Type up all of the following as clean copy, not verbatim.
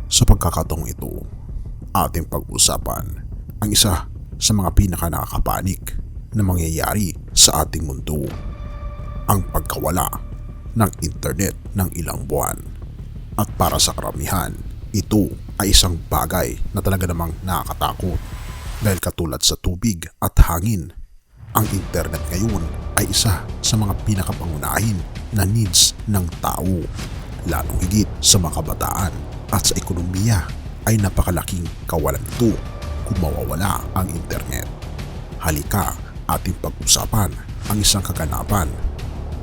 Sa pagkakataong ito, ating pag-usapan ang isa sa mga pinaka-nakakapanik na mangyayari sa ating mundo, ang pagkawala ng internet ng ilang buwan. At para sa karamihan, ito ay isang bagay na talaga namang nakakatakot dahil katulad sa tubig at hangin, ang internet ngayon ay isa sa mga pinakapangunahin na needs ng tao, lalong higit sa mga kabataan at sa ekonomiya ay napakalaking kawalan ito kung mawawala ang internet. Halika ating pag-usapan ang isang kaganapan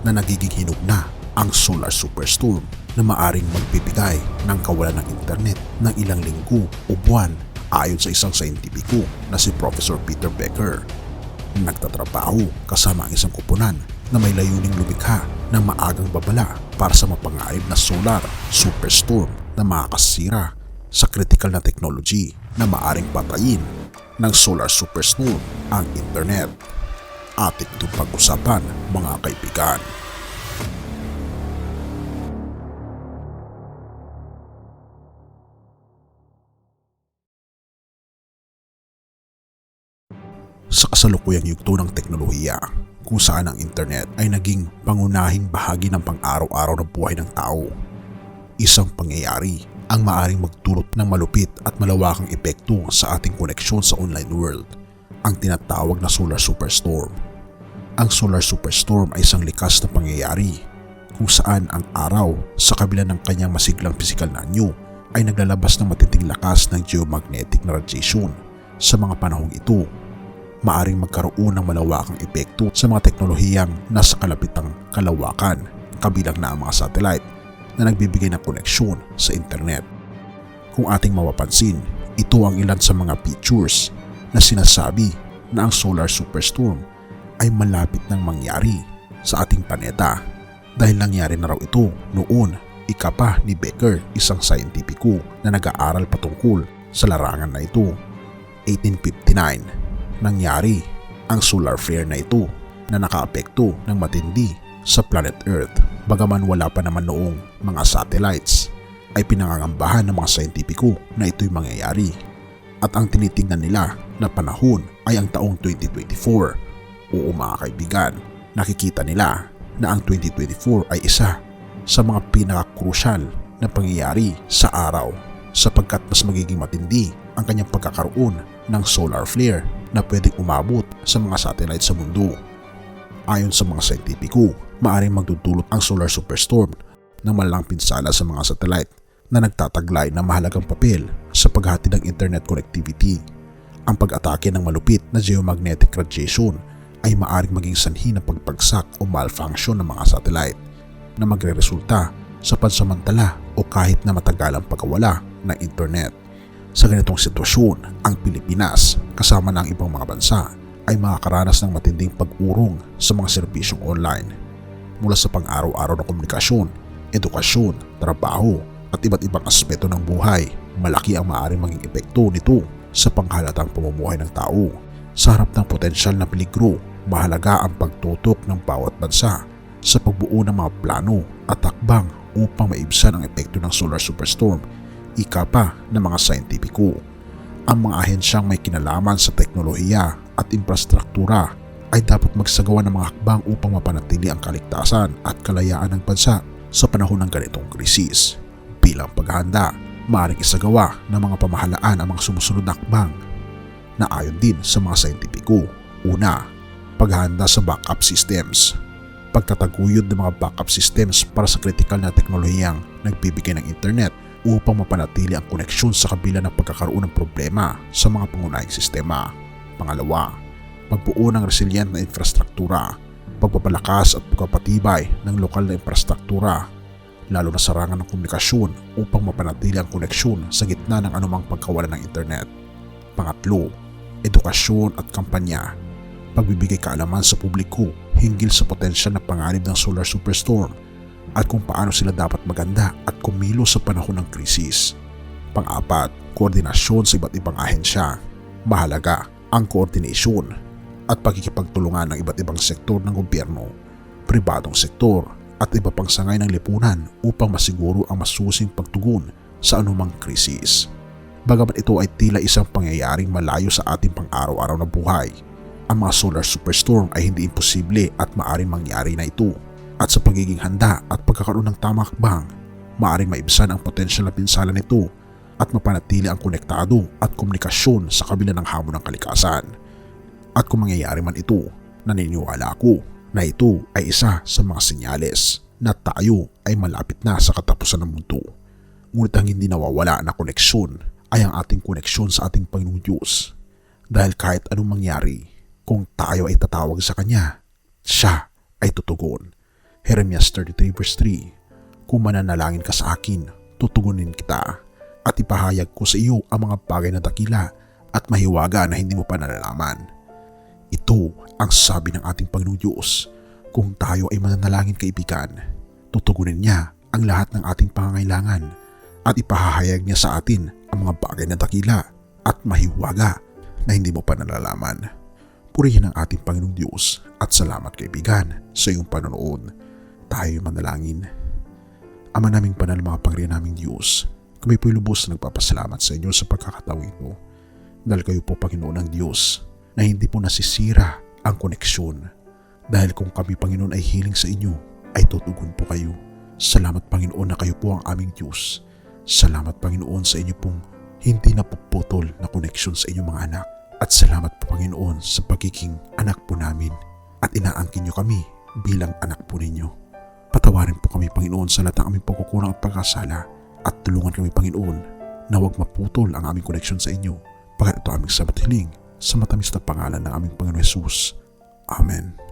na nagiging hinog na ang solar superstorm na maaring magbibigay ng kawalan ng internet ng ilang linggo o buwan ayon sa isang scientifico na si Professor Peter Becker. Nagtatrabaho kasama ang isang kupunan na may layuning lumikha ng maagang babala para sa mapangarib na solar superstorm na makakasira sa critical na technology na maaring patayin ng solar superstorm ang internet. Ating itong pag-usapan mga kaibigan. Sa kasalukuyang yugto ng teknolohiya, kung saan ang internet ay naging pangunahing bahagi ng pang-araw-araw na buhay ng tao, isang pangyayari ang maaring magdulot ng malupit at malawakang epekto sa ating koneksyon sa online world, ang tinatawag na solar superstorm. Ang solar superstorm ay isang likas na pangyayari kung saan ang araw sa kabila ng kanyang masiglang pisikal na anyo ay naglalabas ng matinding lakas ng geomagnetic na radiation. Sa mga panahong ito, maaring magkaroon ng malawakang epekto sa mga teknolohiyang nasa kalapitang kalawakan, kabilang na ang mga satellite na nagbibigay ng koneksyon sa internet. Kung ating mapapansin, ito ang ilan sa mga features na sinasabi na ang solar superstorm ay malapit nang mangyari sa ating planeta dahil nangyari na raw ito noon ikapa ni Becker, isang scientifico na nag-aaral patungkol sa larangan na ito. 1859, nangyari ang solar flare na ito na nakaapekto ng matindi sa planet Earth. Bagaman wala pa naman noong mga satellites, ay pinangangambahan ng mga scientifico na ito'y mangyayari. At ang tinitingnan nila na panahon ay ang taong 2024. Oo mga kaibigan, nakikita nila na ang 2024 ay isa sa mga pinaka-crucial na pangyayari sa araw sapagkat mas magiging matindi ang kanyang pagkakaroon ng solar flare na pwedeng umabot sa mga satellite sa mundo. Ayon sa mga scientifico, maaaring magdudulot ang solar superstorm ng malalang pinsala sa mga satellite na nagtataglay ng mahalagang papel sa paghatid ng internet connectivity. Ang pag-atake ng malupit na geomagnetic radiation ay maaaring maging sanhi ng pagpagsak o malfunction ng mga satellite na magre-resulta sa pansamantala o kahit na matagalang pagkawala ng internet. Sa ganitong sitwasyon, ang Pilipinas kasama ng ibang mga bansa ay makakaranas ng matinding pag-urong sa mga serbisyong online. Mula sa pang-araw-araw na komunikasyon, edukasyon, trabaho at iba't ibang aspeto ng buhay, malaki ang maaaring maging epekto nito sa panghalatang pamumuhay ng tao. Sa harap ng potensyal na peligro, mahalaga ang pagtutok ng bawat bansa sa pagbuo ng mga plano at takbang upang maibsan ang epekto ng solar superstorm. Ika pa ng mga scientifico. Ang mga ahensyang may kinalaman sa teknolohiya at infrastruktura ay dapat magsagawa ng mga hakbang upang mapanatili ang kaligtasan at kalayaan ng bansa sa panahon ng ganitong krisis. Bilang paghahanda, maaaring isagawa ng mga pamahalaan ang mga sumusunod na hakbang na ayon din sa mga scientifico. Una, paghahanda sa backup systems. Pagtataguyod ng mga backup systems para sa kritikal na teknolohiyang nagbibigay ng internet upang mapanatili ang koneksyon sa kabila ng pagkakaroon ng problema sa mga pangunahing sistema. Pangalawa, pagbuo ng resilient na infrastruktura, pagpapalakas at pagpapatibay ng lokal na infrastruktura, lalo na sa rangan ng komunikasyon upang mapanatili ang koneksyon sa gitna ng anumang pagkawalan ng internet. Pangatlo, edukasyon at kampanya, pagbibigay kaalaman sa publiko hinggil sa potensyal na panganib ng solar superstorm at kung paano sila dapat maganda at kumilos sa panahon ng krisis. Pang-apat, koordinasyon sa iba't ibang ahensya. Mahalaga ang koordinasyon at pagkikipagtulungan ng iba't ibang sektor ng gobyerno, pribadong sektor at iba pang sangay ng lipunan upang masiguro ang masusing pagtugon sa anumang krisis. Bagaman ito ay tila isang pangyayaring malayo sa ating pang-araw-araw na buhay, ang mga solar superstorm ay hindi imposible at maaaring mangyari na ito. At sa pagiging handa at pagkakaroon ng tamang hakbang, maaaring maibsan ang potensyal na pinsala nito at mapanatili ang konektado at komunikasyon sa kabila ng hamon ng kalikasan. At kung mangyayari man ito, naniniwala ako na ito ay isa sa mga senyales na tayo ay malapit na sa katapusan ng mundo. Ngunit ang hindi nawawala na koneksyon ay ang ating koneksyon sa ating Panginoong Diyos. Dahil kahit anong mangyari, kung tayo ay tatawag sa Kanya, Siya ay tutugon. Jeremias 33 verse 3, kung mananalangin ka sa akin, tutugunin kita at ipahayag ko sa iyo ang mga bagay na dakila at mahiwaga na hindi mo pa nalalaman. Ito ang sabi ng ating Panginoong Diyos. Kung tayo ay mananalangin kaibigan, tutugunin niya ang lahat ng ating pangangailangan at ipahahayag niya sa atin ang mga bagay na dakila at mahiwaga na hindi mo pa nalalaman. Purihin ang ating Panginoong Diyos at salamat kaibigan sa iyong panonood. Tayo manalangin. Ama naming banal, mga Panginoon naming Diyos, kami po'y lubos na nagpapasalamat sa inyo sa pagkakataong ito. Dahil kayo po Panginoon ng Diyos na hindi po nasisira ang koneksyon. Dahil kung kami Panginoon ay hiling sa inyo, ay tutugon po kayo. Salamat Panginoon na kayo po ang aming Diyos. Salamat Panginoon sa inyo pong hindi napuputol na koneksyon sa inyong mga anak. At salamat po Panginoon sa pagiging anak po namin at inaangkin niyo kami bilang anak po ninyo. Patawarin po kami Panginoon sa lahat ng aming pagkukulang at pagkasala at tulungan kami Panginoon na huwag maputol ang aming koneksyon sa inyo. Pagkat ito aming sabat hiling sa matamis na pangalan ng aming Panginoon Jesus. Amen.